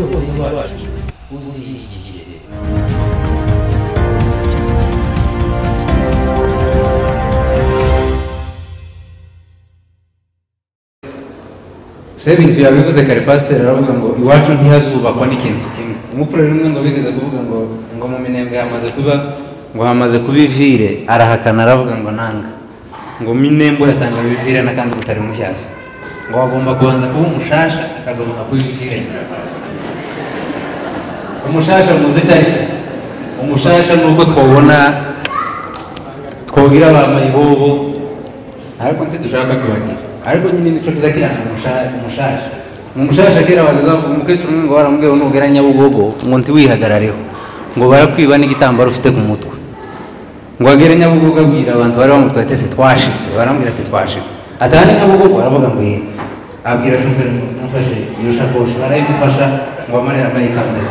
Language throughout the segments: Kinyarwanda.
umuyobozi wacu uzi igihe. Sebintu yabivuze kare pastor aravuga ngo iwacu ntihazubakwa n'ikintu kimwe. Umupfurere umwe ngo bigeze kuvuga ngo mu Minembwe hamaze kuba ivire, arahakana aravuga ngo nanga. Ngo Minembwe yatanga ivire nakandi gutari mushyashya. Ngo agomba kubanza kuba umushasha akazomuka kuba ivire. Umushasha muzi cyane. Umushasha nuko twabona twogira abamayibobo ariko ntidushaka kubagira. Ariko nyine nico kizakira umushasha kera bagaza umukecuru ngo baramubwiye nugera Nyabugogo ngo ntiwihagarareho ngo barakwiba n'igitambaro ufite ku mutwe ngo agere Nyabugogo abwira abantu bari bamutwaye tese twashitse barambwira ati twashitse atani Nyabugogo aravuga ngo abwira shoferi mufashe iyo shakoshi barayimufasha ngo amare yambaye ikandara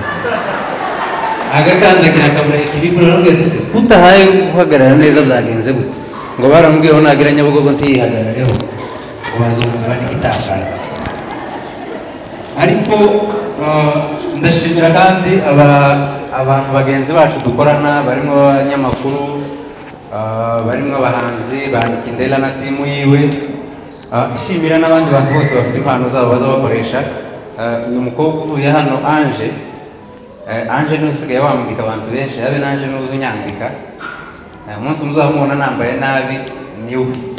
agakandagira akabura ikiribura aravuga ati utahaye guhagarara neza byagenze gute ngo baramubwiye nagera Nyabugogo ntiyihagarareho bazumva n'igitambaro. Ariko ndashimira kandi abantu bagenzi bacu dukorana barimo abanyamakuru barimo abahanzi Bandikindela na timu yiwe, ishimira n'abandi bantu bose bafite impano zabo baza bakoresha. Uyu mukobwa uvuye hano Ange niwe usigaye wambika abantu benshi, habe n'Ange n'uzi unyambika. Umunsi muzamubona nambaye nabi niwe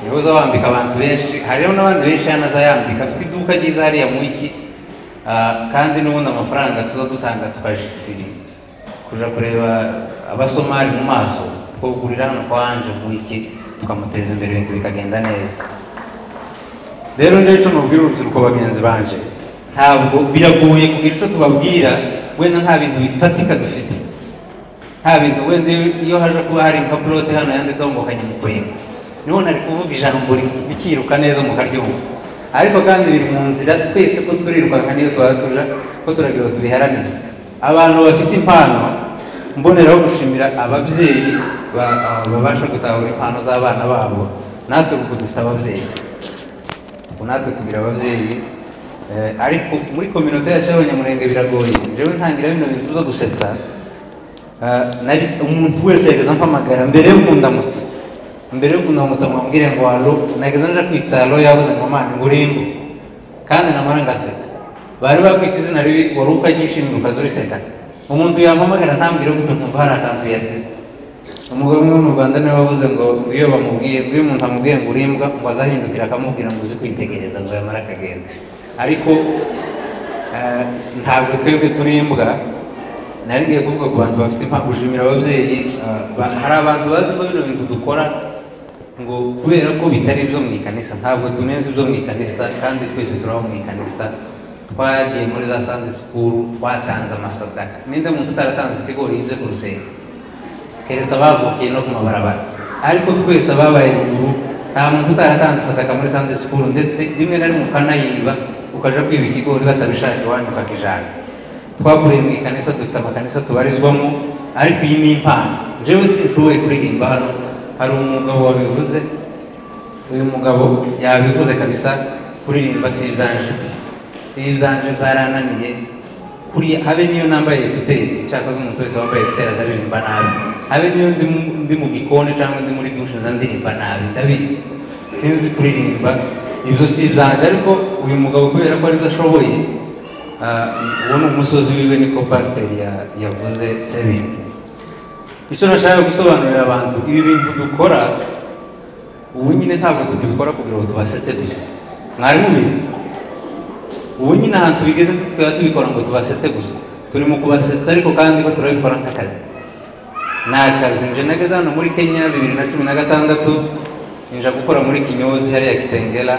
yoza wambika abantu benshi, hariho n'abandi benshi yanaza yambika afite iduka ryiza hariya mu iki, kandi n'ubundi amafaranga tuza dutanga tukajisiri kuja kureba abasomali mu maso twogurira hano kwa Ange mu iki tukamuteza imbere ibintu bikagenda neza. Rero ndetse n'ubwira urubyiruko bagenzi banje ntabwo biragoye kugira icyo tubabwira, wenda nta bintu bifatika dufite, nta bintu wenda iyo haje kuba hari impapuro hano yanditseho ngo kanyimukwega niho nari kuvuga ijambo rikiruka neza mu karyumva, ariko kandi biri mu nzira twese ko turirukanka niyo twatuja ko turagira tubiharanira. Abantu bafite impano mboneraho gushimira ababyeyi babasha gutahura impano z'abana babo. Natwe kuko dufite ababyeyi, natwe tugira ababyeyi, ariko muri community yacu y'Abanyamurenge biragoye. Jewe ntangira bino bintu zo gusetsa, umuntu wese yageza mpamagara mbere yo kundamutsa, mbere yo kunamutsa mwambwire ngo halo, nageze nje kwitsalo yabuze ngo mani ngurimbo kandi namara ngaseka. Bari bakwita izina ribi wari ukagishimira ukazuriseka. Umuntu yampamagara ntambwire ko ntumva hari akantu yasize. Umugabo umwe mu Rwanda niwe wavuze ngo iyo bamubwiye iyo umuntu amubwiye ngo urimbwa ngo azahindukira akamubwira ngo uzi kwitegereza ngo yamara akagenda. Ariko ntabwo twebwe turimbwa. Nari ngiye kuvuga ku bantu bafite impamvu gushimira ababyeyi. Hari abantu bazi ko bino bintu dukora ngo kubera ko bitari ibyo mu ikanisa, ntabwo tuneze ibyo mu ikanisa kandi twese turaho mu ikanisa. Twagiye muri za Sunday school, twatanze amasadaka. Ninde muntu utaratanze ikigori yibye ku rusengero keretse abavukiye no ku mabarabara, ariko twese ababaye ruguru nta muntu utaratanze sadaka muri Sunday school, ndetse rimwe na rimwe ukanayiba ukaja kwiba ikigori batabishaka iwanyu ukakijana. Twakuriye mu ikanisa, dufite amakanisa tubarizwamo, ariko iyi ni impano. Jewe sinshoboye kuririmba hano, hari umugabo wabivuze, uyu mugabo yabivuze kabisa, kuririmba si ibyanje byarananiye. Kuri habe niyo nambaye ekuteri, cyakaza umuntu wese wambaye ekuteri azaririmba nabi, habe niyo ndi mu gikoni cyangwa ndi muri dushe nzandirimba nabi, ndabizi sinzi kuririmba, ibyo si ibyanje. Ariko uyu mugabo kubera ko ari udashoboye, uwo ni umusozi wiwe, niko pasiteri yavuze Sebintu. Icyo nashaka gusobanurira abantu, ibi bintu dukora ubu nyine ntabwo tubikora kugira ngo tubasetse gusa. Mwari mubizi ubu nyine ahantu bigeze twaba tubikora ngo tubasetse gusa, turimo kubasetsa ariko kandi ko turabikora nk'akazi. Ni akazi. Nje nageze hano muri Kenya 2016, nja gukora muri Kinyozi hariya Kitengela.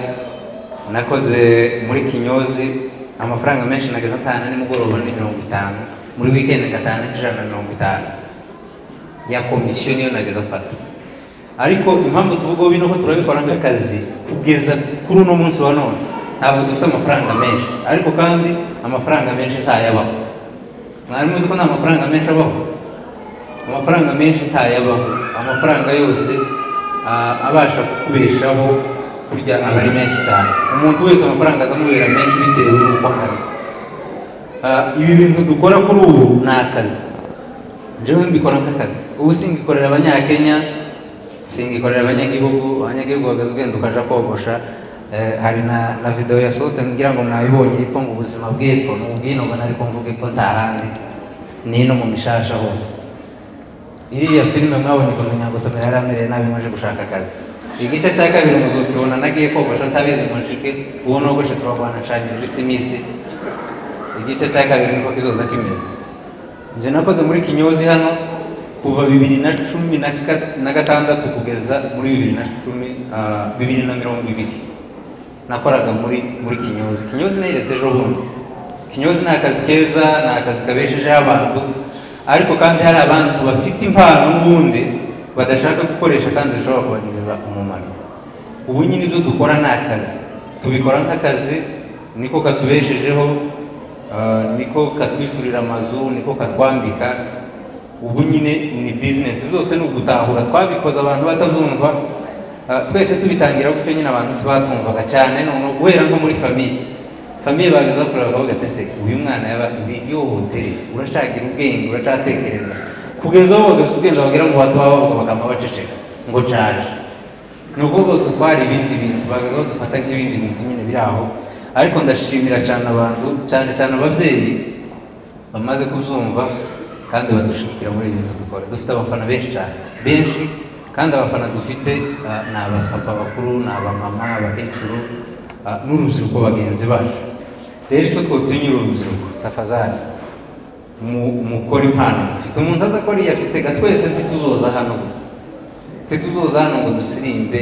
Nakoze muri Kinyozi amafaranga menshi, nageze atana nimugoroba ni 50, muri weekend gatana ijana na 50 ya komisiyo niyo nageze afata. Ariko impamvu tuvuga bino ko turabikora nk'akazi kugeza kuri uno munsi wa none, ntabwo dufite amafaranga menshi, ariko kandi amafaranga menshi ntayabaho. Mwari muzi ko nta mafaranga menshi abaho? Amafaranga menshi ntayabaho. Amafaranga yose abasha kukubeshaho kurya aba ari menshi cyane. Umuntu wese amafaranga azamubera menshi bitewe n'uko angana. ibi bintu dukora kuri ubu ni akazi, njyewe mbikora nk'akazi. Ubu singikorera Abanyakenya, singikorera abanyagihugu bagaze ugenda ukaja kogosha. Hari na video yasohotse ngira ngo mwayibonye yitwa ngo ubuzima bw'epfo n'ubwino, ngo nariko mvuge ko ntahandi nino mu mishasha hose. Iriya filime mwabonye ko Nyangotomera yaramereye nabi maje gushaka akazi. Igice cya kabiri muzokibona nagiye kogosha ntabizi ngo nshike uwo nogoshe turabana nshanye muri simisi. Igice cya kabiri niko kizoza kimeze. Nje nakoze muri Kinyozi hano kuva 2016 kugeza muri 2020. Nakoraga muri Kinyozi. Kinyozi nayiretse ejo bundi. Kinyozi ni akazi keza, ni akazi kabeshejeho abantu, ariko kandi hari abantu bafite impano n'ubundi badashaka gukoresha kandi zishobora kubagirira umumaro. Ubu nyine ibyo dukora ni akazi, tubikora nk'akazi, niko katubeshejeho, niko katwishyurira amazu, niko katwambika. Ubu nyine ni business, byose ni ugutahura. Twabikoze abantu batabyumva, twese tubitangira gutyo nyine abantu twatwumvaga cyane, none guhera nko muri famiye bageza kureba bakavuga ati ese uyu mwana yaba ibiyohotere, urashakira ubwenge, uracatekereza, kugeza aho bageze ubwenge bagera mu batu bavuga bakama baceceka ngo caje. Ni ukuvuga twari ibindi bintu bageze aho dufata nk'ibindi bintu nyine biri aho. Ariko ndashimira cyane abantu, cyane ababyeyi bamaze kubyumva kandi badushikira muri ibintu dukora. Dufite abafana benshi cyane, benshi, kandi abafana dufite ni abapapa bakuru, ni abamama, abakecuru n'urubyiruko bagenzi bacu. Rero icyo twotinyura urubyiruko, tafazari mukora impano. Ufite umuntu aza ko ariya afite twese ntituzoza hano ngo dusirimbe.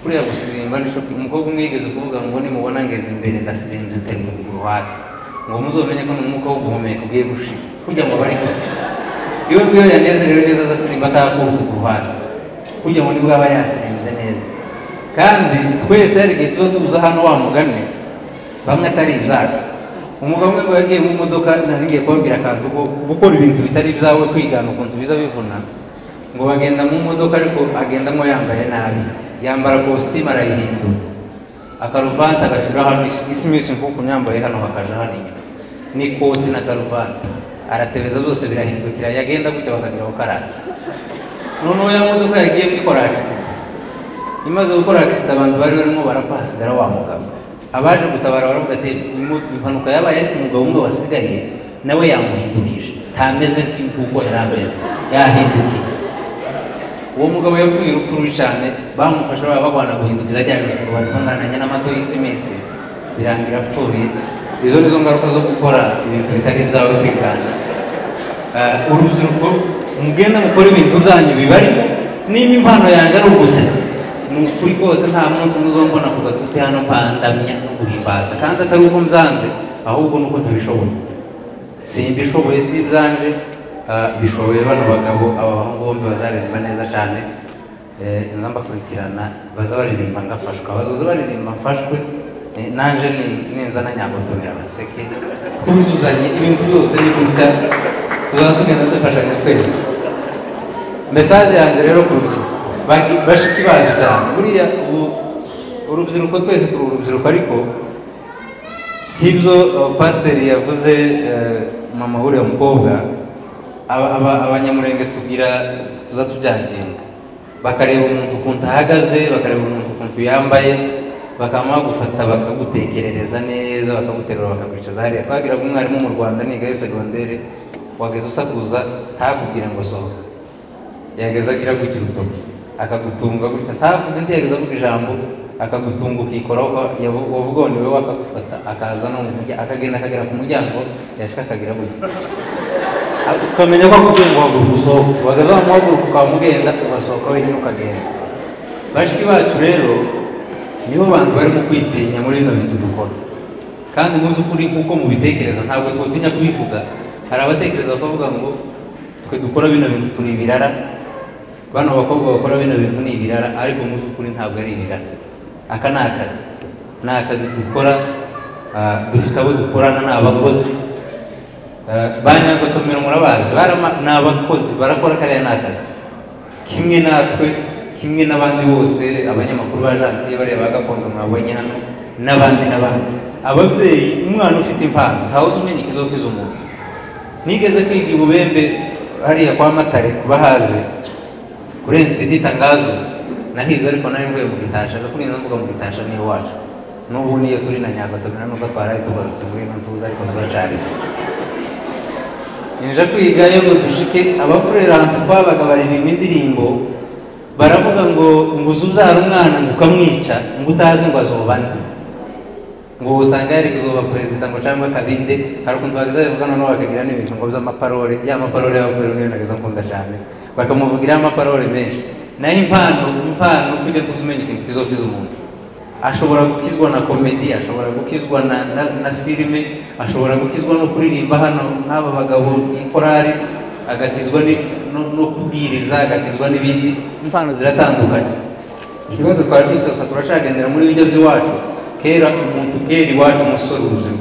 Kuriya gusirimba nico umukobwa umwigeze kuvuga ngo nimubona ngeze imbere ndasirimbe tari mu kuguru hasi, ngo muzomenye ko n'umwuka wo guhumeka ugiye gushira kugira ngo bari gutyo. Iyo yanezerewe neza azasirimba atakura ukuguru hasi kugira ngo nibwo aba yasirimbye neza. Kandi twese hari igihe tuza tuza hano wa mugani bamwe atari ibyacu. Umugabo umwe ngo yagiye mu modoka, naringiye kubabwira akantu ko gukora ibintu bitari ibyawe, kwigana ukuntu biza bivuna. Ngo bagenda mu modoka ariko agendamo yambaye nabi, yambara kositimu arayihindura, akaruvati agashyira hano isimisi nk'uko yambaye hano hakaja hano inyuma, n'ikoti na karuvati aratebeza, byose birahindukira, yagenda gutya bakagira ko karaza. Noneho ya modoka yagiye muri accident. Imaze gukora accident abantu bari barimo barapfa, hasigara wa mugabo. Abaje gutabara baravuga ati impanuka yabaye ariko umugabo umwe wasigaye nawe yamuhindukije, ntameze nk'uko yarameze, yahindukiye. Uwo mugabo yapfuye urupfu rubi cyane, bamufasha bagwana guhindukiza rya jose ngo batunganye n'amato y'isimisi, birangira apfuye. Izo nizo ngaruka zo gukora ibintu bitari ibyawe, kwigana. Urubyiruko mugenda mukora ibintu byanyu bibarimo. Niba impano yanjye ari ugusetsa, ni ukuri kose nta munsi muzombona ku gatuti hano pandamya no guhimbaza, kandi atari uko mzanze, ahubwo nuko ntabishoboye. Simbishoboye, si ibyanje, bishoboye bano bagabo. Aba bahungu bombi bazaririmba neza cyane, nza mbakurikirana, baza baririmba ngafashwa, bazoza baririmba mfashwe, nanje ninza na Nyangotomera baseke, twuzuzanye ibintu byose ni gutya, tuzaba tugenda dufashanya twese. Message yanjye rero ku rubyiruko bashiki baje cyane, buriya urubyiruko twese turi urubyiruko, ariko nk'ibyo pasiteri yavuze, mama uriya mukobwa, abanyamurenge tuza tujyaginga, bakareba umuntu ukuntu ahagaze, bakareba umuntu ukuntu yambaye, bakama bagufata bakagutekerereza neza, bakaguterura bakakwicaza hariya. Twagiraga umwarimu mu Rwanda nigayo segondere, wageze usakuza ntakubwira ngo sohoka, yageze agira gutya urutoki akagutunga gutya, ntavuga ntiyageze avuga ijambo, akagutunga ukikoraho, wavuga ngo ni wowe, akagufata akaza no akagenda akagera ku muryango, yashika akagira gutya, ukamenya ko akubwiye ngo haguruka usohoke. Wageze aho muhaguruka ukaba mugenda, ugasohoka wenyine ukagenda. Bashiki bacu rero nibo bantu barimo kwitinya muri bino bintu dukora, kandi muzi ukuri kuko mubitekereza, ntabwo twatinya kubivuga. Hari abatekereza bakavuga ngo twe dukora bino bintu turi ibirara, bano bakobwa bakora bino bintu ni ibirara, ariko muzi ukuri ntabwo ari ibirara. Aka ni akazi dukora, dufite abo dukorana, ni abakozi. Ba Nyangotomera murabazi, ni abakozi, barakora kariya ni akazi kimwe natwe, kimwe n'abandi bose, abanyamakuru ba Jantiye bareba Gakondo mwabonye hano, n'abandi. ababyeyi umwana ufite impano ntawe uzumenya ikizokiza umuntu. Nigeze kwiga i Bubembe hariya kwa Matare bahaze kuri Institut Tangazo nahize, ariko nari mvuye mu Gitasha kuri ino mvuga mu Gitasha ni iwacu n'ubu niyo turi na Nyagatomera nuko twaraye tugarutse muri ino tuza ariko turacari nje kwigayo ngo dushike abakorera hantu twabaga baririmba indirimbo baravuga ngo uzubyara umwana ngo ukamwica ngo utazi ngo azoba nde, ngo usanga yari kuzoba perezida ngo cyangwa kabinde, hari ukuntu bagaza bavuga noneho bakagira n'ibintu ngo by'amaparole, ya maparole y'abakorera niyo nageza nkunda cyane, bakamuvugira amaparole menshi. Naho impano kujya tuzumenya ikintu kizokiza umuntu. Ashobora gukizwa na komedi, ashobora gukizwa na filime, ashobora gukizwa no kuririmba hano nk'aba bagabo ikorari, agakizwa no kubwiriza, agakizwa n'ibindi. Impano ziratandukanye. Ikibazo twari dufite gusa turacagendera muri bijya by'iwacu. Kera umuntu kera iwacu umusore ubuzima,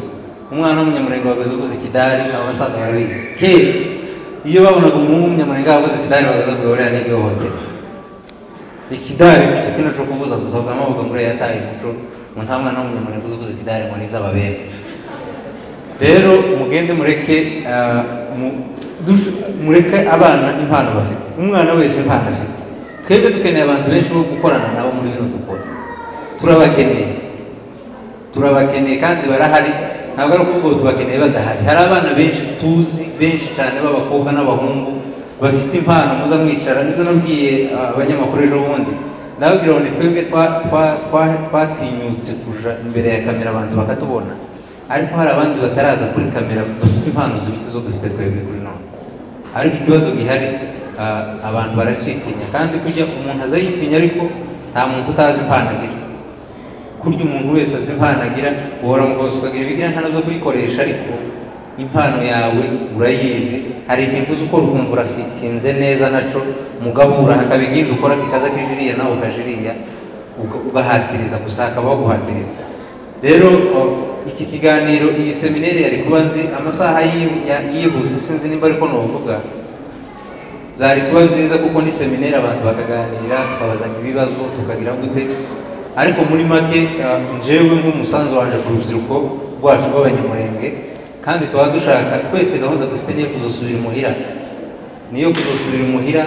umwana w'umunyamurenge wagaze uvuze ikidari, abasaza barabizi. Kera iyo babonaga umuhungu w'umunyamurenge wavuze ikidari bagaza ngo uriya ni ihohotera. Ikidari nicyo kintu cyo kuvuza gusohoka amavuga ngo yataye umuco, ngo nta mwana w'umunyamurenge uvuze ikidari ngo ni iby'ababembe. Rero mugende mureke abana impano bafite, umwana wese impano afite. Twebwe dukeneye abantu benshi bo gukorana nabo muri bino dukora, turabakeneye kandi barahari, ntabwo ari ukuvuga ngo tubakeneye badahari. Hari abana benshi tuzi benshi cyane b'abakobwa n'abahungu bafite impano, muza mwicara. Nibyo nabwiye abanyamakuru ejo bundi, ndababwira ngo twebwe twatinyutse kuja imbere ya kamera abantu bakatubona, ariko hari abandi bataraza kuri kamera bafite impano zifite zo dufite twebwe kuri none. Ariko ikibazo gihari, abantu baracitinya, kandi kujya umuntu aza yitinya, ariko nta muntu utazi impano agira. Kurya umuntu wese azi impano agira, uhora mu bwose ukagira ibigira nkana byo kuyikoresha, ariko impano yawe urayizi. Hari ikintu uzi ukora ukumva urafitinze neza naco, mugabura hakaba ikindi ukora kikaza kijiriya nawe ukajiriya, ugahatiriza gusaka baguhatiriza. Rero iki kiganiro, iyi seminari yari kuba nzi amasaha yihuse, sinzi nimba ariko novuga zari kuba nziza, kuko ni seminari abantu bakaganira, tukabazanya ibibazo tukagira gute. Ariko muri make njewe nk'umusanzu wanje ku rubyiruko rwacu rw'abanyamurenge, kandi tuba dushaka twese gahunda dufite niyo kuzosubira imuhira,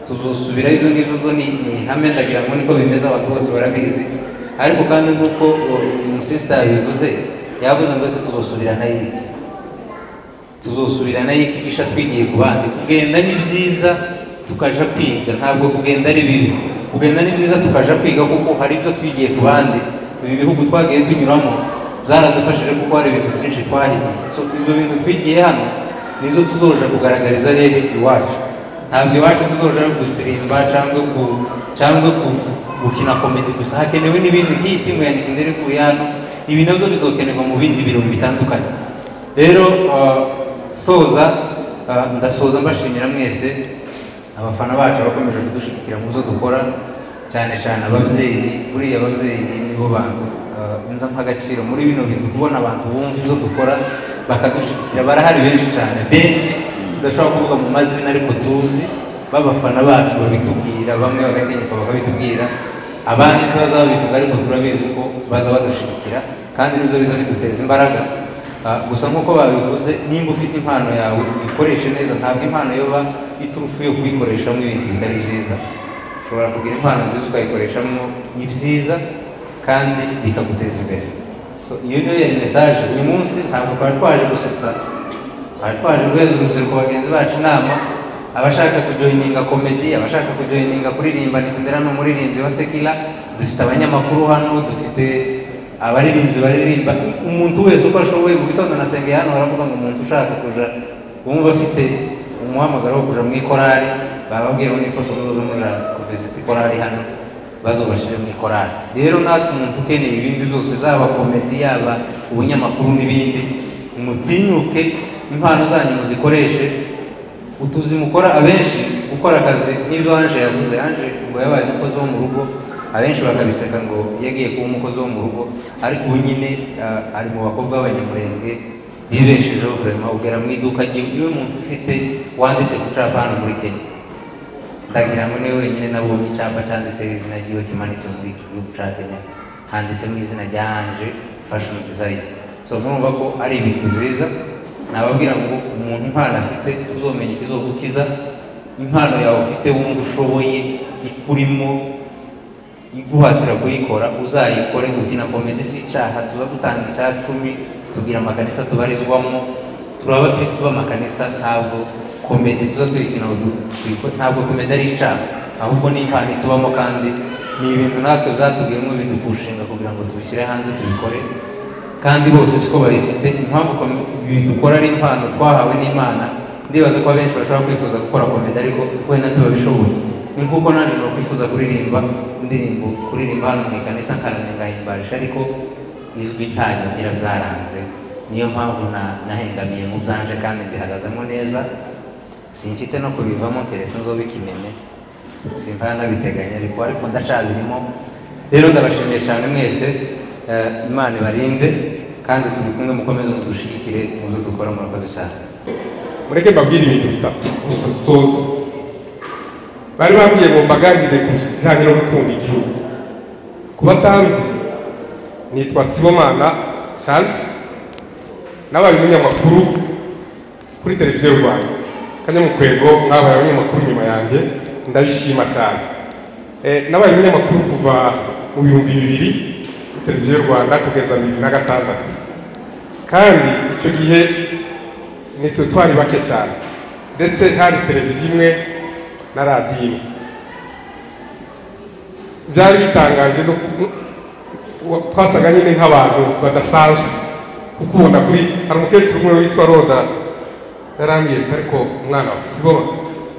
tuzosubira ibyo ngibyo ni ihame, ndagira ngo niko bimeze, abantu bose barabizi. Ariko kandi nk'uko umusisita bivuze, yavuze ngo tuzosubirana yikigisha twigiye ku bandi. Kugenda ni byiza tukaja kwiga, ntabwo kugenda ari bibi. Kugenda ni byiza tukaja kwiga, kuko hari ibyo twigiye ku bandi. Ibi bihugu twagiye tunyuramo byaradufashije, kuko hari ibintu byinshi twahigiye. So ibyo bintu twigiye hano nizo tuzoja kugaragariza rero iwacu. Ntabwo iwacu tuzoja gusirimba cyangwa gukina komedi gusa, hakenewe n'ibindi. Nk'iyi timu ya Nikindere ivuye hano, ibi nabyo bizokenerwa mu bindi birori bitandukanye. Rero ndasoza mbashimira mwese abafana bacu bakomeje kudushigikira mu byo dukora, cyane cyane ababyeyi. Buriya ababyeyi nibo bantu nza nk'agaciro muri bino bintu, kubona abantu bumva ibyo dukora bakadushigikira. Barahari benshi cyane, benshi tudashobora kuvuga mu mazina, ariko tuzi b'abafana bacu babitubwira, bamwe bagatinyuka bakabitubwira, abandi tubaza babivuga, ariko turabizi ko baza badushigikira, kandi nibyo biza biduteza imbaraga. Gusa nk'uko babivuze, nimba ufite impano yawe uyikoreshe neza. Ntabwo impano yoba iturufu yo kuyikoreshamo ibintu bitari byiza. Ushobora kugira impano nziza ukayikoreshamo ni byiza, kandi bikaguteza imbere. Iyo niyo yari message uyu munsi. Ntabwo twari twaje gusetsa, twari twaje guheza urubyiruko bagenzi bacu inama. Abashaka kujoininga komedi, abashaka kujoininga kuririmba, Nikindera n'umuririmbyi wa Sekila, dufite abanyamakuru hano, dufite abaririmbyi baririmba. Umuntu wese uko ashoboye, mu gitondo nasengeye hano baravuga ngo umuntu ushaka kuja bumva afite umuhamagaro wo kuja mu ikorari, bababwiye ngo niko sozo muri kuvisita ikorari hano, bazobashije mu ikorari. Rero natwe umuntu ukeneye ibindi byose, byaba komedi, yaba ubunyamakuru n'ibindi, mutinyuke, impano zanyu muzikoreshe. Utuzi mukora abenshi gukora akazi nk'ibyo Anje yavuze. Anje ngo yabaye umukozi wo mu rugo, abenshi bakabiseka ngo yagiye kuba umukozi wo mu rugo, ariko ubu nyine ari mu bakobwa b'abanyamurenge bibeshejeho. Vraiment ugera mu iduka niwe muntu ufite wanditse ku capa hano muri Kenya. Ndagira ngo niwe wenyine nabonye icyapa cyanditseho izina ryiwe kimanitse muri iki gihugu cya Kenya, handitsemo izina rya Anje fashion design. So murumva ko ari ibintu byiza, nababwira ngo umuntu impano afite tuzomenya ikizogukiza, impano yawe ufite wumva ushoboye ikurimo iguhatira kuyikora uzayikore. Gukina komedi si icyaha, tuza dutanga icya 10 tubwira amakanisa tubarizwamo, turi abakristo b'amakanisa, ntabwo komedi tuza tuyikina, ntabwo komedi ari icyaha, ahubwo ni impano itubamo kandi ni ibintu natwe byatubwiyemo bidupushinga kugira ngo tubishyire hanze tubikore, kandi bose siko babifite. Impamvu dukora ari impano twahawe n'Imana. Ndibaza ko abenshi bashobora kwifuza gukora komedi ariko wenda ntibabishoboye. Ni nkuko nanjye bakwifuza kuririmba indirimbo, kuririmba hano mu ikanisa nkarangahimbarisha, ariko izwi ntanyo nyirabyaranze. Niyo mpamvu nahengamiye mu byanje kandi mbihagazemo neza, simfite no kubivamo keretse nzobe ikinene, simpa nabiteganya ariko ndacabirimo. Rero ndabashimiye cyane mwese, Imana ibarinde kandi turi kumwe, mukomeze mudushigikire mu byo dukora. Murakoze cyane. Mureke mbabwire ibintu bitatu gusa soza. Bari babwiye ngo mbaganire ku bijyanye no gukunda igihugu. Ku batanzi, nitwa Sibomana Charles, nabaye umunyamakuru kuri televiziyo y'u Rwanda. Kanyamukwego mwabaye abanyamakuru nyuma yanjye, ndabishima cyane. Nabaye umunyamakuru kuva mu 2000 televiziyo y'u Rwanda kugeza 2006, kandi icyo gihe nitwe twari bake cyane, ndetse hari televiziyo imwe na radiyo imwe. Byari bitangaje, twasaga nyine nk'abantu badasanzwe, kuko ubona kuri hari umukecuru umwe witwa Roda yarambwiye ariko umwana wa Siboma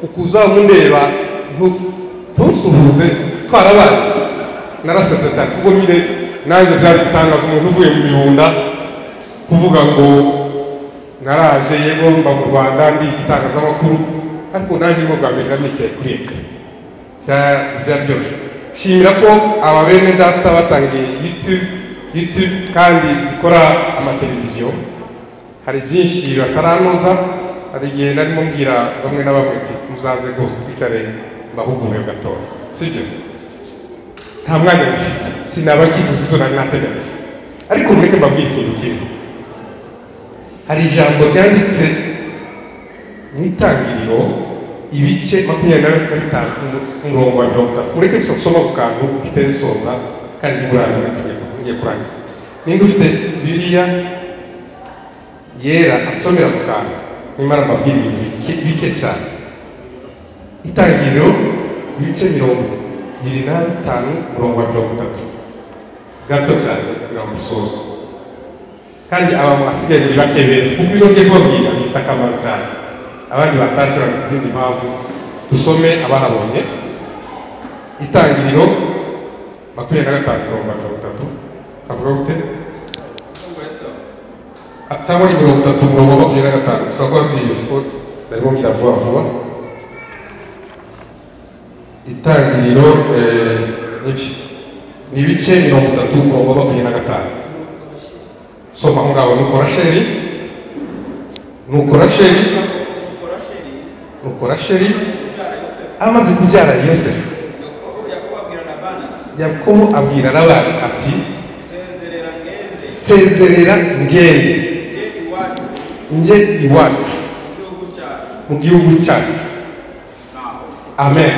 ukuza mundeba ntusuhuze twarabaye. Narasetse cyane kuko nyine nanjye byari gitangaza umuntu uvuye mu Mihunda kuvuga ngo naraje yego mba mu Rwanda ndi igitangazamakuru, ariko naje mu Rwanda nicaye kuri byaryoshye. Shimira ko aba bene data batangiye YouTube kandi zikora amateleviziyo. Hari byinshi bataranoza, hari igihe narimo mbwira bamwe na bamwe ati muzaze rwose twicare mbahugure gatoya, sibyo? Nta mwanya mufite, sinaba kivuze icyo nari nategereje, ariko mureke mbabwire ikintu kimwe. Hari ijambo ryanditse mu itangiriro ibice 25 umurongo wa 30. Mureke tusoma ku kantu kitensoza kandi nimurana tugiye kurangiza. Ninga ufite Bibiliya yera asomera ku kantu, nimara mbabwire bike cyane. Itangiriro ibice 25 umurongo wa 30, gato cyane kugira ngo dusoze, kandi aba mwasigaye muri bake beza kuko ibyo ngiye kubabwira bifite akamaro cyane. Abandi batashe bagize izindi mpamvu, dusome abahabonye. Itangiriro 25:30 avuga gute? Cyangwa ni 30 umurongo wa 25, ushobora kuba byiyose ko ndarimo ngira vuba vuba. Itangiriro ni ibice 30 umurongo wa 25. Soma aho ngaho. Nuko Rasheli amaze kubyara Yosefu, Yakobo abwira Labani ati sezerera ngende nje iwacu mu gihugu cyacu. Amen.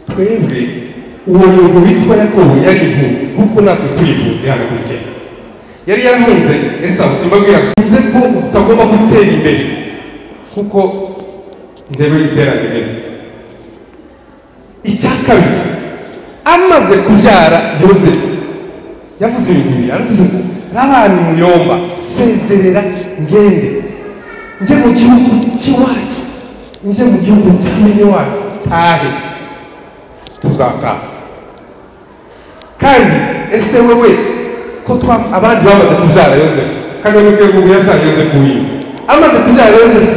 Twebwe uwo muntu witwa Yakobo yari impunzi kuko natwe turi impunzi hano kuri Kenya. Yari yarahunze Esawu, simbabwira sinze ko utagomba gutera imbere kuko ndebe iterane neza. Icya kabiri, amaze kubyara Yosefu yavuze ibintu bibi. Aravuze ngo Labani muyomba, sezerera ngende nje mu gihugu cy'iwacu, nje mu gihugu cya bene wacu, tahe tuzataha. Kandi ese wewe ko abandi bamaze kubyara Yosefu, kandi mu gihugu yabyara Yosefu wiwe amaze kubyara Yosefu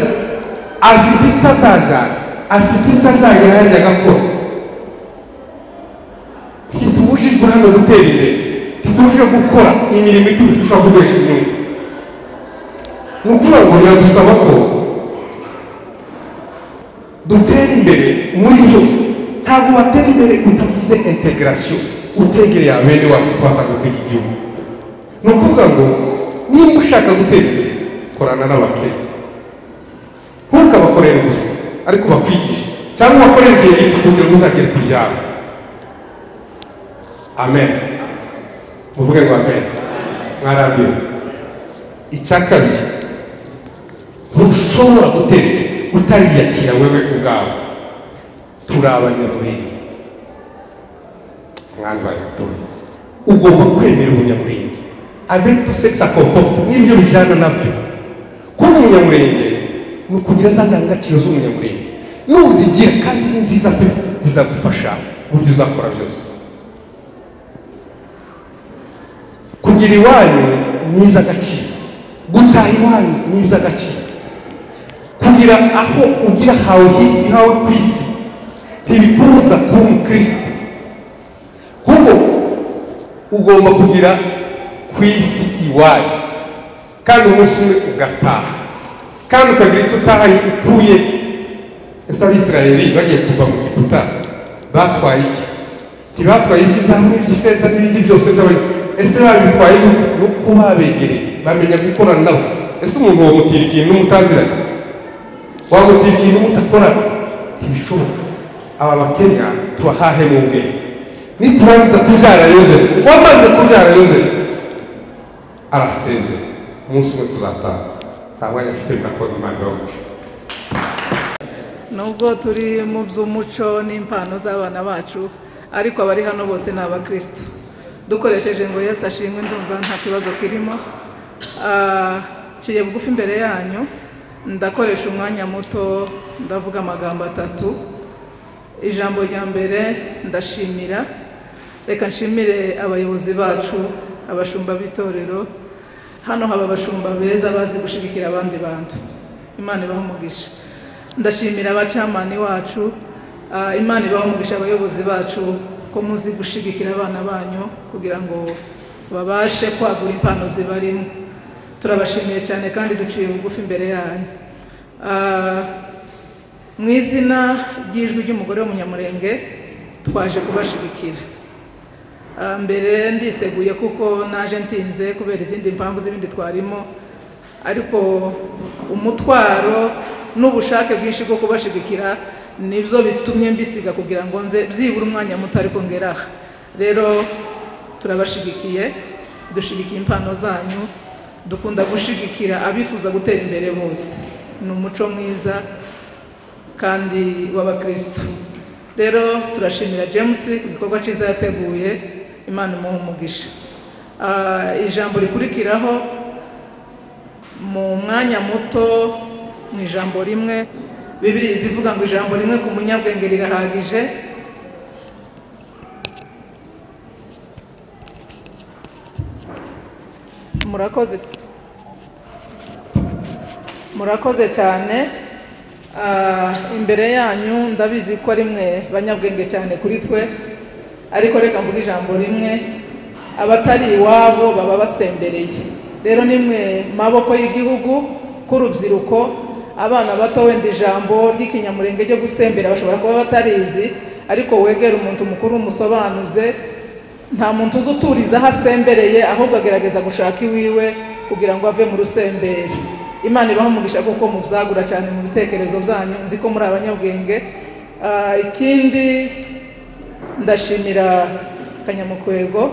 afite icyo azajana, afite icyo azajya hariya agakora. Kitubujijwe hano gutera imbere, kitubujije gukora imirimo ituje ushobora gukoresha inyungu. Ni ukuvuga ngo biradusaba ko dutera imbere muri byose. Ntabwo watera imbere utagize integration, utegereye abene wacu twasanzwe kuri iki gihugu. ni ukuvuga ngo niba ushaka gutera imbere korana n'abakene, ntukabakorere gusa ariko bakwigisha, cyangwa ubakorere igihe gito kugira ngo uzagere ku byabo. Amen, muvuge ngo amen. Mwarambiwe. Icya kabiri, ntushobora gutera imbere utariyakira wewe ubwawe. Turi abanyamurenge, mwana wawe mutoya, ugomba kwemera ubunyamurenge avec tout ce que ça comporte, n'ibyo bijyana nabyo. Kuba umunyamurenge ni ukugira za ndangagaciro z'umunyamurenge, nuzigira kandi ni nziza pe, zizagufasha mu byo uzakora byose. Kugira iwanyu ni iby'agaciro, gutaha iwanyu ni iby'agaciro, kugira aho ugira hawe ku isi ntibikubuza kuba umukristo, kuko ugomba kugira ku isi iwanyu kandi umunsi umwe ugataha, kandi ukagira icyo utahanye ukuye. Ese Abisirayeli bagiye kuva mu Egiputa batwaye iki? Ntibatwaye iby'izahabu n'iby'ifeza n'ibindi byose by'abantu. Ese babitwaye gute? ni uko babegereye bamenya gukorana nabo. Ese umuntu wamutira ikintu mutaziranye, wamutira ikintu mutakorana? Ntibishoboka. Aba bakenya tubahahe mu bwenge. Niturangiza kubyara Yosefu, wamaze kubyara Yosefu arasezera, umunsi umwe tuzataha. Nta mwanya afite, murakoze, Imana ibahe. Nubwo turi mu by'umuco n'impano z'abana bacu, ariko abari hano bose ni abakristo. Dukoresheje ngo Yesu ashimwe, ndumva nta kibazo kirimo. Ciye bugufi imbere yanyu, ndakoresha umwanya muto ndavuga amagambo atatu. Ijambo rya mbere, ndashimira. Reka nshimire abayobozi bacu, abashumba b'itorero. Hano haba abashumba beza bazi gushigikira abandi bantu, Imana ibahe umugisha. Ndashimira abacamani wacu, Imana ibahe umugisha abayobozi bacu ko muzi gushigikira abana banyu kugira ngo babashe kwagura impano zibarimo. Turabashimiye cyane kandi duciye bugufi imbere yanyu. Mu izina ry'ijwi ry'umugore w'umunyamurenge twaje kubashigikira. Mbere ndiseguye kuko naje ntinze kubera izindi mpamvu z'ibindi twarimo, ariko umutwaro n'ubushake bwinshi bwo kubashigikira nibyo bitumye mbisiga kugira ngo nze byibura umwanya muto ariko ngeraha. Rero turabashigikiye, dushigikiye impano zanyu, dukunda gushigikira abifuza gutera imbere bose. Ni umuco mwiza kandi w'abakristo. Rero turashimira James ku gikorwa cyiza yateguye, Imana imuhe umugisha. Ijambo rikurikiraho mu mwanya muto, mu ijambo rimwe. Bibiliya zivuga ngo ijambo rimwe ku munyabwenge rirahagije. Murakoze cyane. Imbere yanyu ndabizi ko ari mwe banyabwenge cyane kuri twe, ariko reka mvuga ijambo rimwe. Abatari iwabo baba basembereye. Rero nimwe maboko y'igihugu k'urubyiruko, abana bato, wenda ijambo ry'ikinyamurenge ryo gusembera bashobora kuba batarizi, ariko wegera umuntu mukuru umusobanuze. Nta muntu uzi uturiza aho asembereye, ahubwo agerageza gushaka iwiwe kugira ngo ave mu rusembere. Imana ibahe umugisha kuko mubyagura cyane mu bitekerezo byanyu, nzi ko muri abanyabwenge. Ikindi ndashimira Kanyamukwego,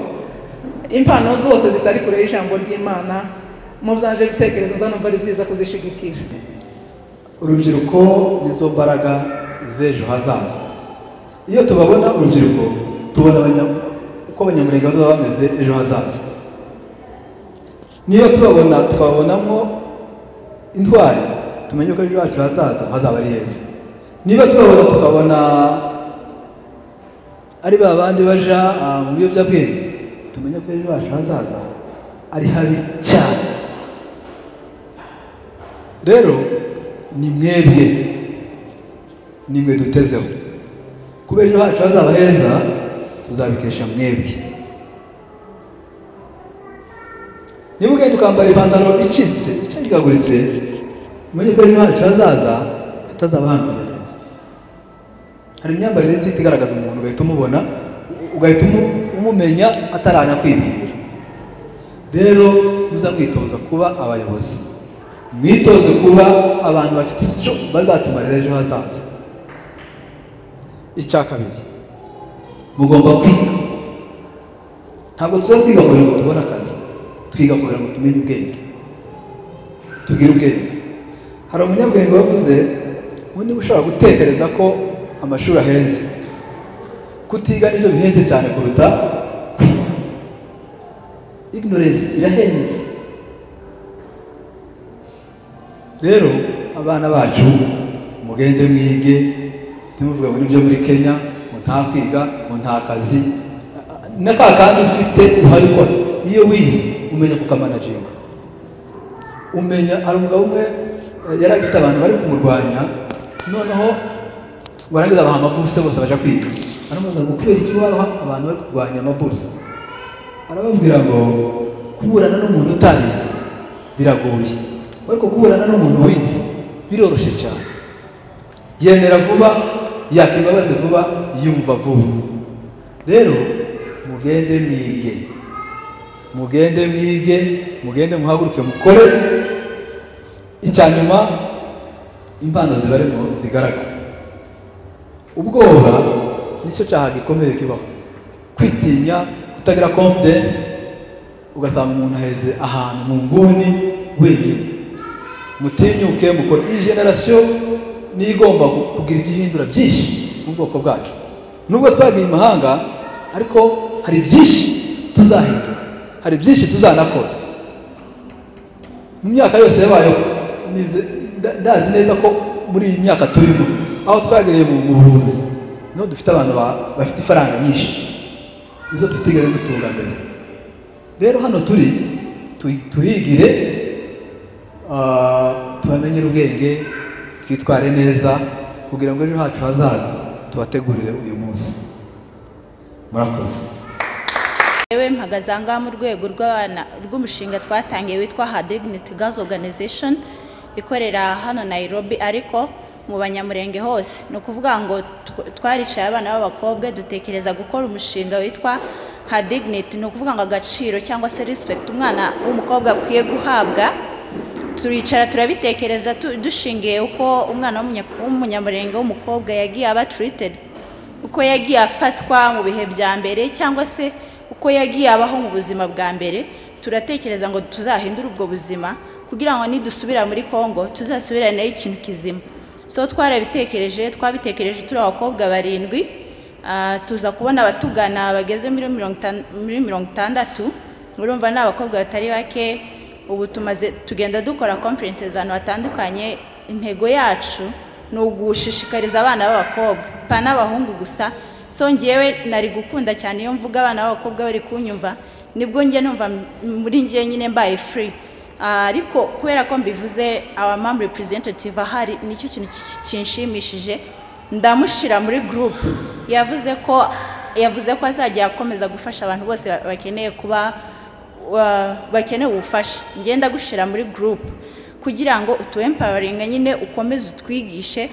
impano zose zitari kure y'ijambo ry'Imana mu byanje bitekerezo nzanumva ari byiza kuzishigikira. Urubyiruko nizo mbaraga z'ejo hazaza. Iyo tubabona urubyiruko tubona uko abanyamurenge bazaba bameze ejo hazaza. Niyo tubabona tukabonamo intwari, tumenye ko ejo hacu hazaza hazaba ari heza. Niba tubabona tukabona ari babandi baja mu biyobyabwenge, tumenye ko ejo hacu hazaza ari habi cyane. Rero ni mwebwe, ni mwe dutezeho kuba ejo hacu hazaba heza, tuzabikesha mwebwe. Niba ugenda ukambara ipantaro icitse icikaguritse, umenye ko ejo hacu hazaza hatazaba hameze neza. Hari imyambarire n'izindi igaragaza umuntu, ugahita umubona, ugahita umumenya ataranakwibwira. rero muza mwitoza kuba abayobozi, mwitoze kuba abantu bafite icyo bazatumarira ejo hazaza. Icya kabiri, mugomba kwiga. Ntabwo tuza twiga kugira ngo tubone akazi, twiga kugira ngo tumenye ubwenge, tugire ubwenge. Hari umunyabwenge wavuze ngo niba ushobora gutekereza ko amashuri ahenze, kutiga nibyo bihenze cyane kuruta kwiga. Ignorance irahenze. Rero abana bacu mugende mwige, timuvuga ngo nibyo muri Kenya ngo nta kwiga ngo nta kazi. Nakakandi ufite uhayikora, iyo wize umenya kukamanaginga. Umenya ari umugabo umwe yari afite abantu bari kumurwanya, noneho barangiza abaha amaburse bose baje kwiga. Aramubaza ngo kubera iki waho abantu bari kurwanya amaburse? Arababwira ngo kuburana n'umuntu utarize biragoye, ariko kuburana n'umuntu wize biroroshye cyane. Yemera vuba, yakimbabaze vuba, yumva vuba. Rero mugende mwige, mugende mwige, mugende muhaguruke mukore. Icyanyuma, impano zibarimo zigaragara. Ubwoba nicyo cyaha gikomeye kibaho, kwitinya, kutagira confidence, ugasanga umuntu aheze ahantu mu nguni wenyine. Mutinyuke mukore. Iyi generation ni igomba kugira igihindura byinshi mu bwoko bwacu. Nubwo twagiye imahanga, ariko hari byinshi tuzahindura, hari byinshi tuzanakora. Mu myaka yose yabayeho, ndazi neza ko muri iyi myaka turimo, aho twagereye mu buhunzi, niho dufite abantu bafite ifaranga nyinshi, izo tutigeze dutunga mbere. Rero hano turi tuhigire, tubamenyere ubwenge, twitware neza kugira ngo ejo hacu hazaza tubategurire uyu munsi. Murakoze. Yewe mpagazanga mu rwego rw'umushinga twatangiye witwa Hadignity Girls Organization ikorera hano Nairobi, ariko mu Banyamurenge hose. No kuvuga ngo twaricaye abana b'abakobwa dutekereza gukora umushinga witwa Hadignity, no kuvuga ngo agaciro cyangwa se respect umwana w'umukobwa akwiye guhabwa. Turicara turabitekereza dushingiye uko umwana w'umunyamurenge w'umukobwa yagiye aba treated, uko yagiye afatwa mu bihe bya mbere cyangwa se uko yagiye abaho mu buzima bwa mbere. Turatekereza ngo tuzahindura ubwo buzima kugira ngo nidusubira muri Kongo tuzasubirane ikintu kizima. So twabitekereje turi abakobwa 7, tuza kubona abatugana bageze muri 60. Urumva ni abakobwa batari bake. Ubu tugenda dukora conferences ahantu hatandukanye. Intego yacu ni ugushishikariza abana b'abakobwa, pana abahungu gusa. So ngewe nari gukunda cyane iyo mvuga abana b'abakobwa bari kunyumva, nibwo nge numva muri nge nyine mbaye free. Ariko kubera ko mbivuze our mom representative ahari, nicyo kintu kinshimishije. Ndamushira muri group, yavuze ko azajya akomeza gufasha abantu bose bakeneye kuba bakeneye ubufasha. Ngenda gushira muri group kugira ngo empowering nyine ukomeze utwigishe,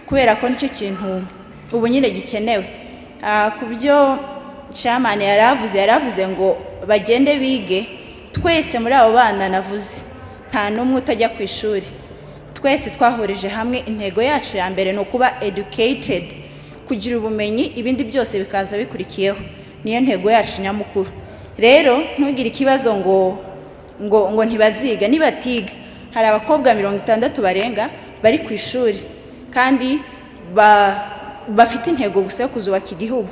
kubera ko nicyo kintu ubu nyine gikenewe. Kubyo chairman yaravuze ngo bagende bige. Twese muri abo bana navuze nta numwe utajya ku ishuri, twese twahurije hamwe. Intego yacu ya mbere no kuba educated, kugira ubumenyi, ibindi byose bikaza bikurikiyeho. Niyo ntego yacu nyamukuru. Rero ntugire ikibazo ngo ntibaziga. Nibatiga, hari abakobwa 60 barenga bari ku ishuri kandi bafite intego gusa yo kuzubaka igihugu.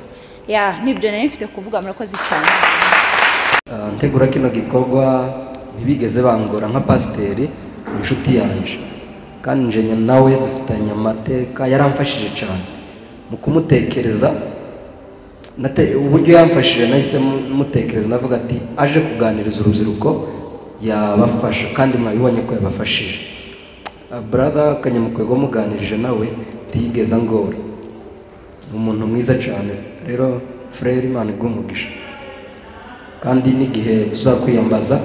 Nibyo nari mfite kuvuga. Murakoze cyane. Ntegura kino gikorwa ntibigeze bangora nka pasiteri, inshuti yanje, kandi nje nawe dufitanye amateka. Yaramfashije cyane mu kumutekereza, uburyo yamfashije nahise mutekereza, navuga ati aje kuganiriza urubyiruko yabafasha, kandi mwabibonye ko yabafashije. Brother Kanyamukwego muganirije nawe ntiyigeze angora, ni umuntu mwiza cyane. Rero frere, Imana igumugisha, kandi n'igihe tuzakwiyambaza,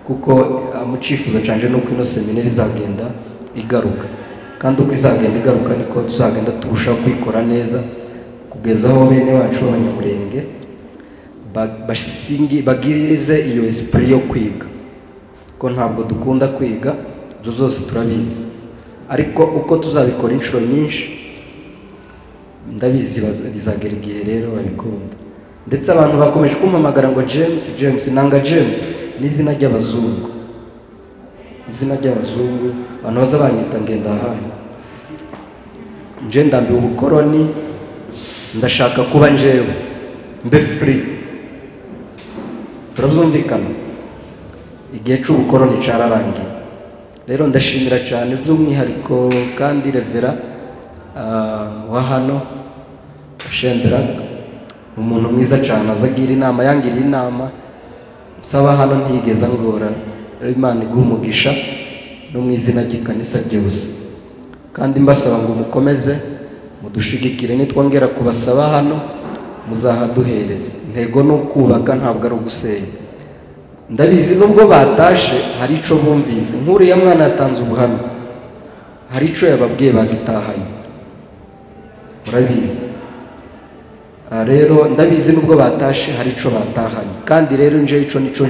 kuko amucifuza canje nuko ino seminari izagenda igaruka, kandi uko izagenda igaruka niko tuzagenda turushaho kwikora neza, kugezaho bene wacu b'Abanyamurenge bagirize iyo esprit yo kwiga, ko ntabwo dukunda kwiga, ibyo zose turabizi, ariko uko tuzabikora inshuro nyinshi ndabizi bizagera igihe rero babikunda. Ndetse abantu bakomeje kumpamagara ngo James, nanga James ni izina ry'abazungu, izina ry'abazungu, abantu baza banyita Ngendahayo. Nje ndambiwe ubukoroni, ndashaka kuba njewe, mbe free. Turabyumvikana, igihe cy'ubukoroni cyararangiye. Rero ndashimira cyane by'umwihariko kandi Revera wa hano Shendra, umuntu mwiza cyane, azagira inama, yangiriye inama, nsaba hano ntigeze ngora. Imana iguha umugisha no mu izina ry'ikanisa ryose, kandi mbasaba ngo mukomeze mudushigikire, nitwongera kubasaba hano muzahaduhereze. Intego no kubaka, ntabwo ari ugusenya. Ndabizi nubwo batashe hari ico bumvise, nk'uriya mwana yatanze ubuhamya, hari ico yababwiye bagitahanye, murabizi. Rero ndabizi nubwo batashe hari ico batahanye, kandi rero nje ico nico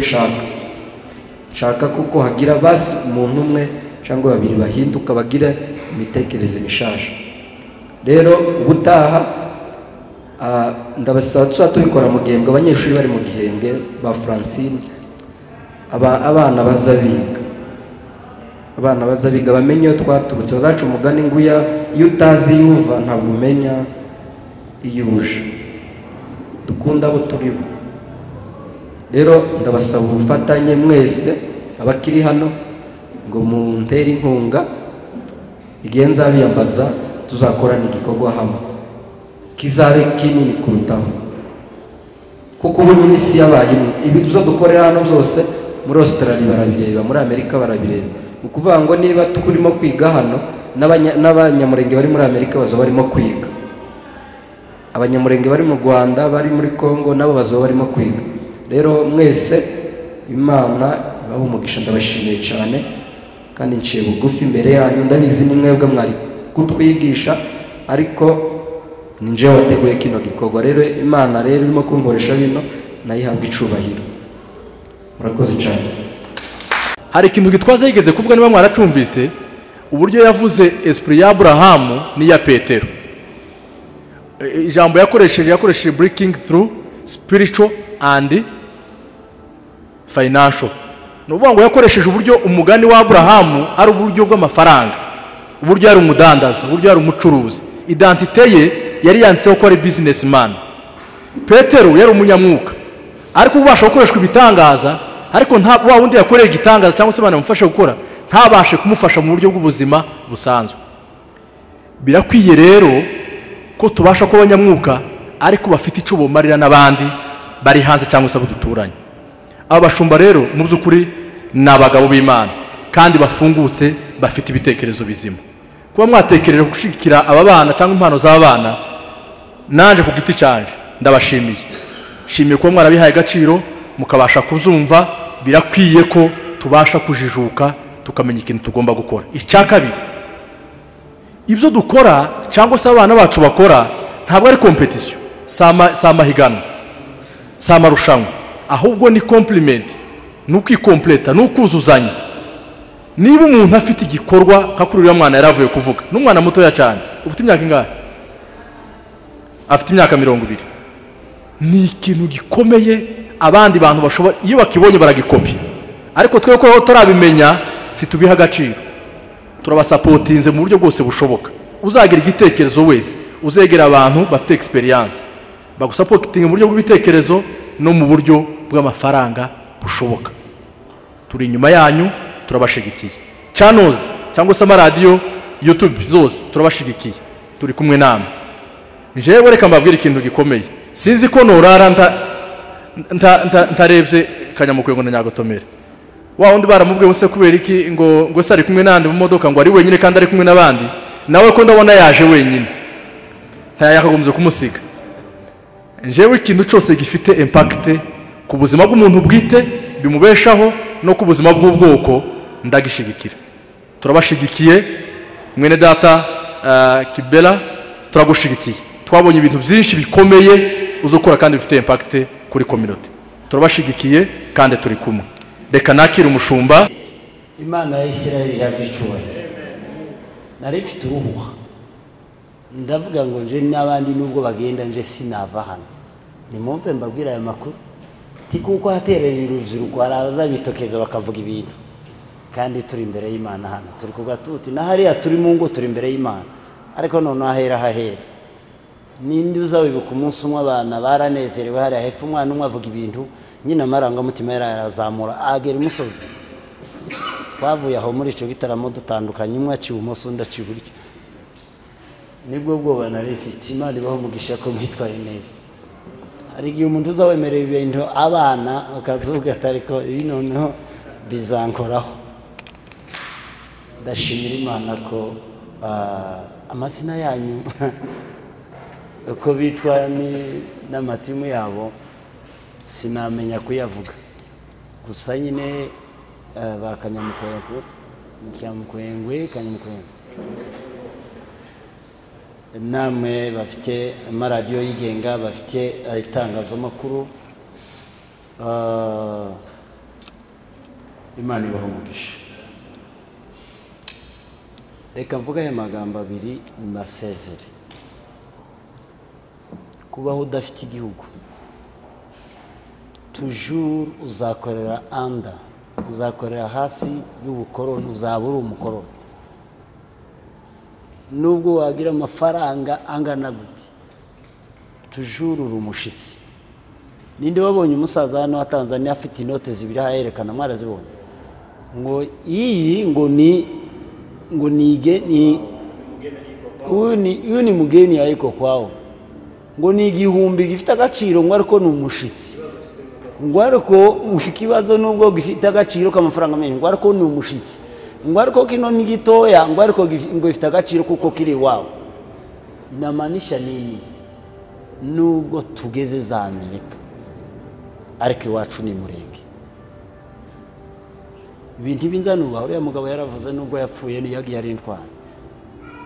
nshaka kuko hagira basi umuntu umwe cyangwa babiri bahinduka, bagira imitekerereze mishasha. Rero ubutaha ndabasaba tubikora mu gihembwe, abanyeshuri bari mu gihembwe ba Francine, abana bazabiga bamenye iyo twaturutse, bazaca umugani nguya, iyo utazi yuva ntabwo umenya iyo uje. Dukunda abo turibo. Rero ndabasaba ubufatanye mwese abakiri hano ngo muntere inkunga, igihe nzabiyambaza tuzakorana igikorwa hamwe kizabe kinini kurutaho, kuko ubu nyine isi yabaye imwe. Ibi tuza dukorera hano byose muri Australia barabireba, muri Amerika barabireba. Ukuvuga ngo niba turimo kwiga hano, n'abanyamurenge bari muri Amerika bazaba barimo kwiga, abanyamurenge bari mu Rwanda, bari muri Congo, nabo bazaba barimo kwiga. Rero mwese Imana ibahe umugisha, ndabashimiye cyane kandi nciye bugufi imbere yanyu. Ndabizi ni mwebwe mwari kutwigisha, ariko ni nje wateguye kino gikorwa. Rero Imana rero irimo kunkoresha bino, nayihabwa icubahiro. Murakoze cyane. Hari ikintu gitwaza yigeze kuvuga, niba mwaracumvise uburyo yavuze esprit ya Abrahamu ni ya Petero. Ijambo yakoresheje breaking through spiritual and financial. Nuvuga ngo yakoresheje uburyo umugani wa Abrahamu ari uburyo bw'amafaranga, uburyo yari umudandaza, uburyo yari umucuruzi. Identite ye yari yanditseho ko ari businessman. Petero yari umunyamwuka, ariko ubasha gukoreshwa ibitangaza, ariko nta wa wundi yakoreye igitangaza cyangwa se banamufasha gukora ntabashe kumufasha mu buryo bw'ubuzima busanzwe. Birakwiye rero ko tubasha kuba abanyamwuka ariko bafite icyo bumarira n'abandi bari hanze cyangwa se abo duturanye. Aba bashumba rero mu by'ukuri ni abagabo b'Imana kandi bafungutse, bafite ibitekerezo bizima. Kuba mwatekereje gushikira aba bana cyangwa impano z'abana, nanje ku giti cyanje ndabashimiye. Shimiye ko mwarabihaye agaciro mukabasha kuzumva. Birakwiye ko tubasha kujijuka tukamenya ikintu tugomba gukora. Icya kabiri, ibyo dukora cyangwa se abana bacu bakora ntabwo ari competition, sama higano, sama rushanwa, ahubwo ni compliment, nukikompleta, nukuzuzanya. Niba umuntu afite igikorwa nka kuri uyu mwana yaravuye kuvuga, n'umwana mutoya cyane, ufite imyaka ingahe? Afite imyaka 20. Ni ikintu gikomeye, abandi bantu bashobora iyo bakibonye baragikopi, ariko twe ko turabimenya ntitubiha agaciro. Turabasapotinze mu buryo bwose bushoboka. Uzagira igitekerezo wese, uzegera abantu bafite experience, bagusapotinga mu buryo bw'ibitekerezo no mu buryo bw'amafaranga bushoboka. Turi inyuma yanyu, turabashigikiye. Channels cyangwa se radio, YouTube zose turabashigikiye, turi kumwe namwe. Njewe reka mbabwira ikintu gikomeye, sinzi ko norara ntarebye Kanyamukwego na Nyagotomera. Wa wundi baramubwiye se kubera iki ngo sari kumwe nande mu modoka, ngo ari wenyine kandi ari kumwe n'abandi, nawe ko ndabona yaje wenyine, ntayakagombye kumusiga. Njewe ikintu cyose gifite impact ku buzima bw'umuntu bwite, bimubeshaho no ku buzima bw'ubwoko, ndagishigikira. Turabashigikiye mwene data Kibela, turagushigikiye. Twabonye ibintu byinshi bikomeye uzokora kandi bifite impact kuri community. Turabashigikiye kandi turi kumwe. Reka nakira umushumba. Imana ya Isiraheli yabicuye. Nari mfite uruhuha. Ndavuga ngo nje n'abandi nubwo bagenda nje sinava hano. Nimumve mbabwira aya makuru. Tikuko hatereye urubyiruko arazabitokeza bakavuga ibintu. Kandi turi imbere y'Imana hano. Turi kuvuga tuti na hariya turi mu ngo turi imbere y'Imana. Ariko none hahera. Nindi uzawibuka umunsi umwe abana baranezerewe hariya hepfo umwana umwe avuga ibintu nyina amarangamutima yarazamura agera umusozi. Twavuye aho muri ico gitaramo dutandukanye umwe aciye umunsi undi aciye iburyo. Nibwo bwoba nari mfite Imana ibaho umugisha ko mwitwaye neza. Hari igihe umuntu uzawemerera ibintu abana akazuga atariko noneho bizankoraho. Ndashimira Imana ko amazina yanyu uko bitwa n'amatimu yabo sinamenya kuyavuga. Gusa nyine Kanyamukwengwe namwe bafite amaradiyo yigenga bafite itangazamakuru Imana ibaho umugisha. Reka mvuga aya magambo abiri mbasezere. Kubaho udafite igihugu toujours uzakorera anda, uzakorera hasi y'ubukoroni, uzabura umukoroni. Nubwo wagira amafaranga angana gute toujours uri umushitsi. Ninde wabonye umusaza hano wa Tanzania afite inote zibiri hayerekana mwarazibonye ngo iyi ngo nige ni uni mugeni ariko kwao ngo ni igihumbi gifite agaciro ngo ariko ni umushitsi ngo ariko ikibazo nubwo gifite agaciro k'amafaranga menshi ngo ariko ni umushitsi ngo ariko kino ni gitoya ngo ariko ngo gifite agaciro kuko kiri wao. Inamaanisha nini? Nubwo tugeze za Amerika ariko iwacu ni Murenge. Ibintu binzanuba uriya mugabo yaravuze nubwo yapfuye niyagiye ari intwara.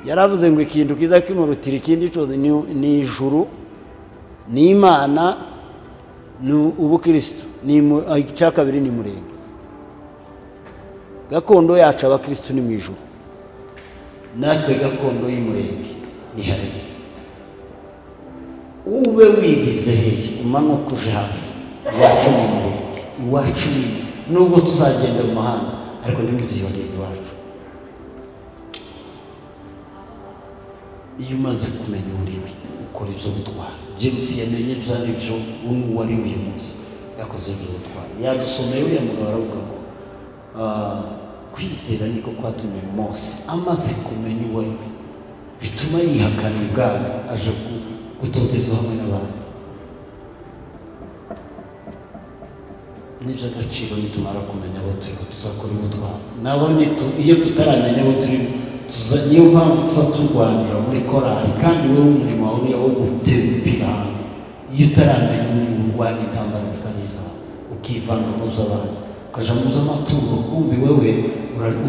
Yaravuze ngo ikintu kiza kimurutira ikindi cyose ni ijuru, ni Imana, ni ubukristo, ni icya kabiri ni Murenge. Gakondo yacu abakristo ni mu ijuru. Natwe gakondo y'Umurenge ni hariya. Ube wigize hehe umanuka uje hasi iwacu ni Murenge, iwacu ni nubwo tuzagenda mu mahanga ariko ntibiziyongere iwacu. Iyo umaze kumenya uriwe ukora ibyo gutwara. James yamenye byari byo ubu wari uyu munsi yakoze ibyo gutwara. Yadusomeye uriya mugabo aravuga ngo kwizera niko kwatumye Mose amaze kumenya uwo ari we bituma yihakana ubwabo aje gutotezwa hamwe n'abandi. Nibyo agaciro nitumara kumenya abo turi tuzakora ubutwara. Naho iyo tutaramenya abo turi niyo mpamvu tuzaturwanira muri korali kandi wowe umurimo wawe wo gutera umupira hanze. Iyo utaramenya uri urwana intambara zitari zawe ukivanga mu z'abandi ukaja mu z'amaturo kumbi wewe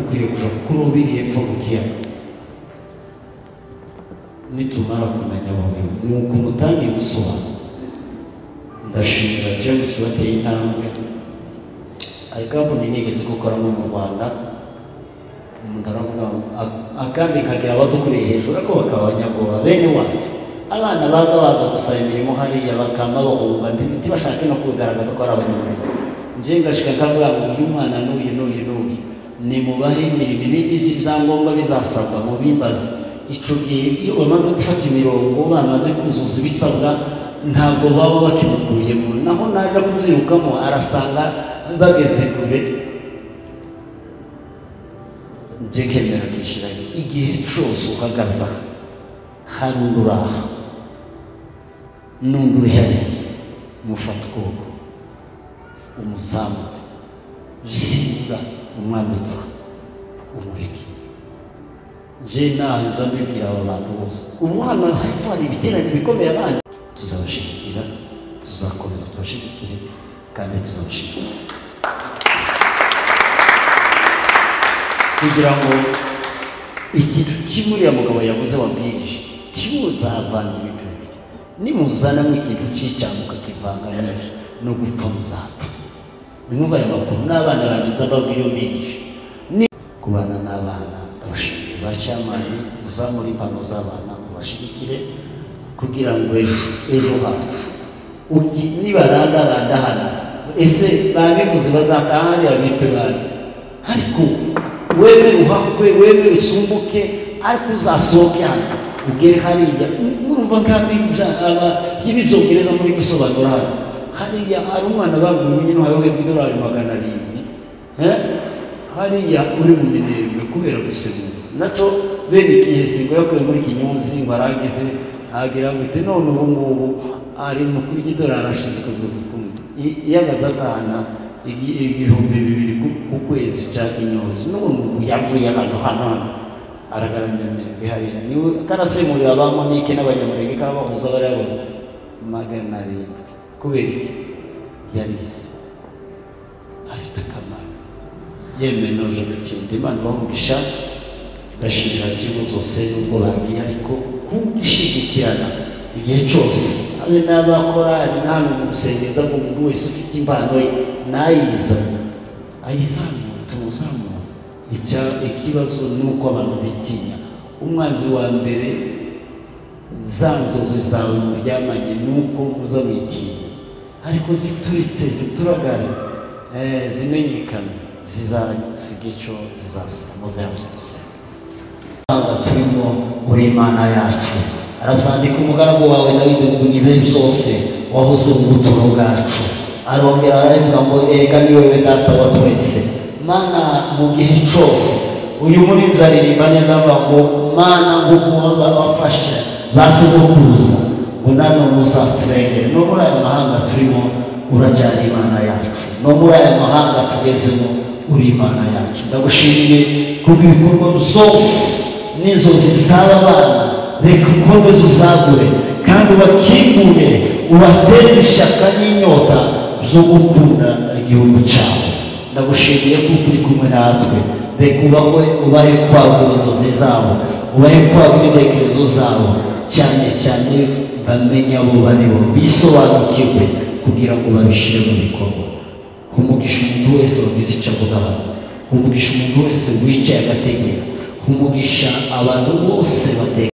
ukwiriye kuja kurobiriye epfo mu kiyaga. Nitumara kumenya abo ni uko mutangiye gusobanura. Ndashimira James wateye intambwe ariko nigeze gukora mu Rwanda. Umuntu aravuga akandi kagira abadukuriye hejuru ariko bakabanyabwoba bene wacu. Abana baza gusaba imirimo hariya bakama bahumba ntibashake no kubigaragaza ko ari abanyamurenge. Nje ngashika kavuga ngo uyu mwana n'uyu ni mubahe imirimo ibindi by'ibyangombwa bizasabwa mu bimbazi. Ico gihe iyo bamaze gufata imirongo bamaze kuzuza ibisabwa ntabwo baba bakimukuyemo. Naho naje kubyirukamo arasanga bageze kure. Ndekemera kishira igihe cyose uhagaza handura nundure hariya mufata ukuboko umuzamu usiga umwambutsa umureke. Je naje mbibwira aba bantu bose ubu hano hari ibiterane bikomeye abandi tuzabashigikira, tuzakomeza tubashigikire kandi tuzabashigikira kugira ngo ikintu kimuriya mugabo yavuze wabwirije timuzavanga ibintu bibiri. Nimuzanamo ikintu cy'icyamuka kivanga n'ibyo no gupfa muzapfa nimwumva aya makuru n'abana bangiza babwira iyo mbigisha ni kubana n'abana ndabashimira bacyamani muzamura impano z'abana mubashigikire kugira ngo ejo hacu nibarandaranda hano ese babivuze bazataharira bitwe bari ariko wemere uhakwe wemere usumbuke ariko uzasohoke hano ugere hariya urumva nk'iby'ibyongereza muri gusobanura hano hariya hari umwana babwiwe nyine uhawe $700 hariya uri mu minembwe kubera gusemura naco bene igihe singo yakuye muri Kinyuzi baragize agira ngo none ubu ngubu ari mu kuri $1 ashizwe yagazatana igihumbi 2 ku kwezi cya Kinyuzi n'ubu yavuye hano aragaramye hariya niwe karasemurira abamonike n'abanyamurenge karabahuza barabaza $700 kubera iki yarize afite akamaro yemenoje gutsinda Imana bamugisha gashimira kigo zose n'ubwo bagiye ariko kushigikirana igihe cyose abe n'abakorari ntamwe mu gusengeza ngo umuntu wese ufite impano ye ayizamura tumuzamura ikibazo ni uko abantu bitinya umwanzi wa mbere za nzozi zawe muryamanye ni uko muza mwitinya ariko zituritse zituragara zimenyekana zizasiga icyo zizasiga mu verse turimo uri Imana yacu arabyandika umugaragu wawe Dawidi ngo ibihe byose wahoze ubuturo bwacu arongera aravuga ngo erega ni wowe data wa twese Mana mu gihe cyose uyu muri nzaririmba neza ngo Mana ngukuza wafashe basukuruza ngo nanone uzaturengere no muri aya mahanga turimo uracyari Imana yacu no muri aya mahanga tugezemo uri Imana yacu ndagushimiye kubw'ibikorwa byose n'inzozi z'aba bana reka ukomeze uzagure kandi ubakingure ubateze ishyaka n'inyota zo gukunda igihugu cyawe ndagushimiye kuko uri kumwe natwe reka ubahe kwagura inzozi zabo ubahe kwagura intekerezo zabo cyane cyane bamenye abo baribo bisobanukirwe kugira ngo babishyire mu bikorwa umugisha umuntu wese wagize icyo avuga hano umugisha umuntu wese wicaye agategera umugisha abantu bose bateka